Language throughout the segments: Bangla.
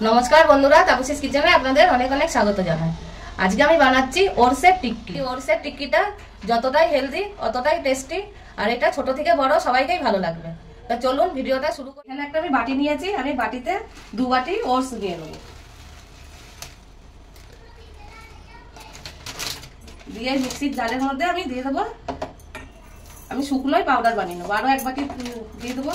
নমস্কার বন্ধুরা, তাপসীস কিচেনে আপনাদের অনেক অনেক স্বাগত জানাই। আজকে আমি বানাচ্ছি ওরসের টিক্কি। ওরসের টিক্কিটা যতটাই হেলদি অতটাই টেস্টি, আর এটা ছোট থেকে বড় সবাইকেই ভালো লাগবে। তা চলুন ভিডিওটা শুরু করি। এখানে একটা আমি বাটি নিয়েছি, আমি বাটিতে 2 বাটি ওটস দিয়ে নেব। দিয়ে মিক্সির জারের মধ্যে আমি দিয়ে দেবো, আমি শুকনোই পাউডার বানিয়ে নেবো। আরও 1 বাটি দিয়ে দেবো।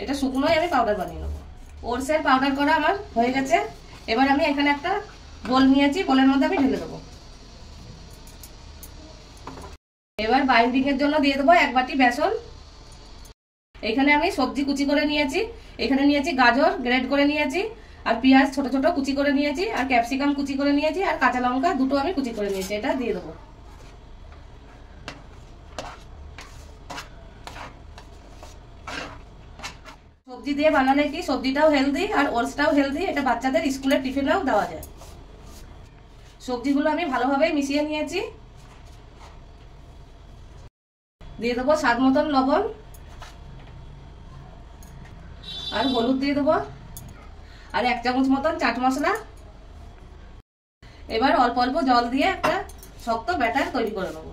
এটা শুকনোই আমি পাউডার বানিয়ে নেবো। ওটসের পাউডার করা আমার হয়ে গেছে। এবার আমি এখানে একটা বোল নিয়েছি, বোলের মধ্যে আমি ঢেলে দেবো। এবার বাইন্ডিং এর জন্য দিয়ে দেবো 1 বাটি বেসন। এখানে আমি সবজি কুচি করে নিয়েছি, এখানে নিয়েছি গাজর গ্রেট করে নিয়েছি, আর পেঁয়াজ ছোট ছোট কুচি করে নিয়েছি, আর ক্যাপসিকাম কুচি করে নিয়েছি, আর কাঁচা লঙ্কা 2টো আমি কুচি করে নিয়েছি। এটা দিয়ে দেবো। সবজি দিয়ে বানালে কি সবজিটাও হেলদি আর ওটসটাও হেলদি, এটা বাচ্চাদের স্কুলের টিফিনেও দেওয়া যায়। সবজিগুলো আমি ভালোভাবে মিশিয়ে নিয়েছি। দিয়ে দেবো স্বাদ মতন লবণ, আর হলুদ দিয়ে দেবো, আর 1 চামচ মতন চাট মশলা। এবার অল্প অল্প জল দিয়ে একটা শক্ত ব্যাটার তৈরি করে নেবো।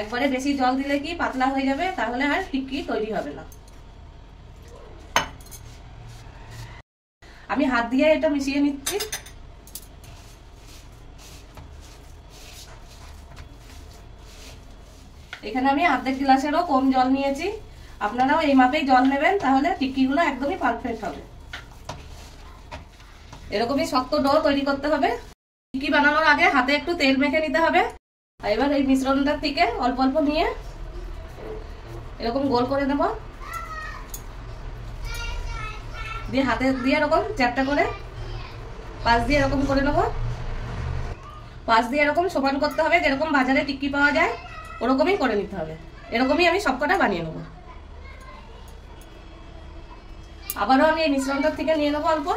একবারে বেশি জল দিলে কি পাতলা হয়ে যাবে, তাহলে আর টিক্কি তৈরি হবে না। আমি হাত দিয়ে এটা মিশিয়ে নিচ্ছি। এখানে আমি 1/2 গ্লাসেরও কম জল নিয়েছি। আপনারাও এই মাপেই জল নেবেন, তাহলে টিক্কিগুলো একদমই পারফেক্ট হবে। এরকমই শক্ত ডো তৈরি করতে হবে। টিক্কি বানানোর আগে হাতে একটু তেল মেখে নিতে হবে। এবার এই মিশ্রণটার থেকে অল্প অল্প নিয়ে এরকম গোল করে নেব, দিয়ে হাতে দিয়ে এরকম চ্যাপটা করে পাশ দিয়ে এরকম করে নেব। পাশ দিয়ে এরকম সমান করতে হবে, যেরকম বাজারে টিক্কি পাওয়া যায় ওরকমই করে নিতে হবে। এরকমই আমি সবকটা বানিয়ে নেব। আবারও আমি এই মিশ্রণটার থেকে নিয়ে নেবো অল্প,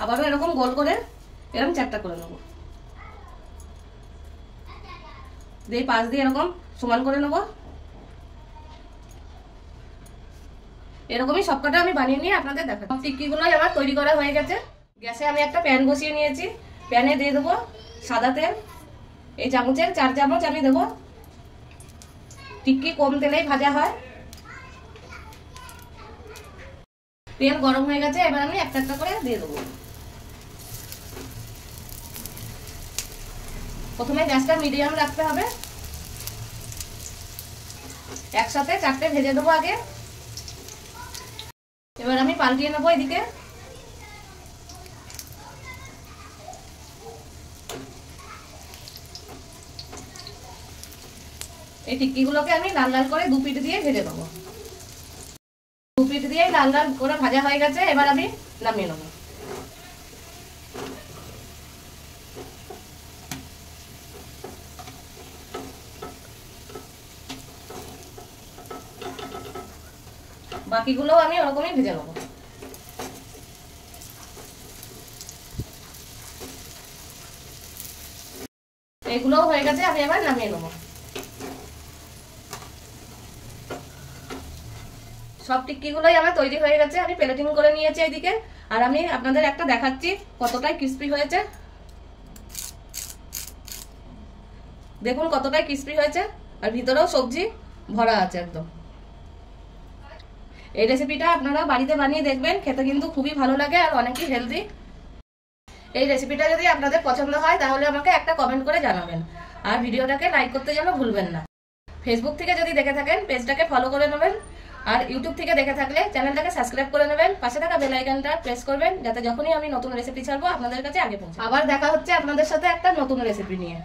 আবারও এরকম গোল করে এরকম চ্যাপটা করে নেব, দিয়ে পাশ দিয়ে এরকম সমান করে নেব। এরকমই সবকটা আমি বানিয়ে নিয়ে আপনাদের দেখাবো। টিক্কিগুলোই আমার তৈরি করা হয়ে গেছে। গ্যাসে আমি একটা প্যান বসিয়ে নিয়েছি। প্যানে দিয়ে দেবো সাদা তেল, এই চামচের 4 চামচ আমি দেবো। টিক্কি কম তেলেই ভাজা হয়। তেল গরম হয়ে গেছে, এবার আমি একটা একটা করে দিয়ে দেবো। প্রথমে গ্যাসটা মিডিয়াম রাখতে হবে। একসাথে 4টে ভেজে দেবো আগে। এবার আমি পাল্টিয়ে নেবো এদিকে। এই টিক্কিগুলোকে আমি লাল লাল করে 2 পিঠ দিয়ে ভেজে নেবো। 2 পিঠ দিয়ে লাল লাল করে ভাজা হয়ে গেছে, এবার আমি নামিয়ে নেবো। বাকিগুলো আমি ওরকমই ভেজে নেবো। এগুলোও হয়ে গেছে, আমি এবার নামিয়ে নেবো। সব টিক্কিগুলোই আমার তৈরি হয়ে গেছে, আমি প্লেটিং করে নিয়েছি এইদিকে। আর আমি আপনাদের একটা দেখাচ্ছি কতটাই ক্রিস্পি হয়েছে। দেখুন কতটাই ক্রিস্পি হয়েছে, আর ভিতরেও সবজি ভরা আছে একদম। এই রেসিপিটা আপনারা বাড়িতে বানিয়ে দেখবেন, খেতে কিন্তু খুবই ভালো লাগে আর অনেকই হেলদি। এই রেসিপিটা যদি আপনাদের পছন্দ হয় তাহলে আমাকে একটা কমেন্ট করে জানাবেন, আর ভিডিওটাকে লাইক করতে যেন ভুলবেন না। ফেসবুক থেকে যদি দেখে থাকেন পেজটাকে ফলো করে নেবেন, আর ইউটিউব থেকে দেখে থাকলে চ্যানেলটাকে সাবস্ক্রাইব করে নেবেন। পাশে থাকা বেল আইকনটা প্রেস করবেন, যাতে যখনই আমি নতুন রেসিপি ছাড়বো আপনাদের কাছে আগে পৌঁছে। আবার দেখা হচ্ছে আপনাদের সাথে একটা নতুন রেসিপি নিয়ে।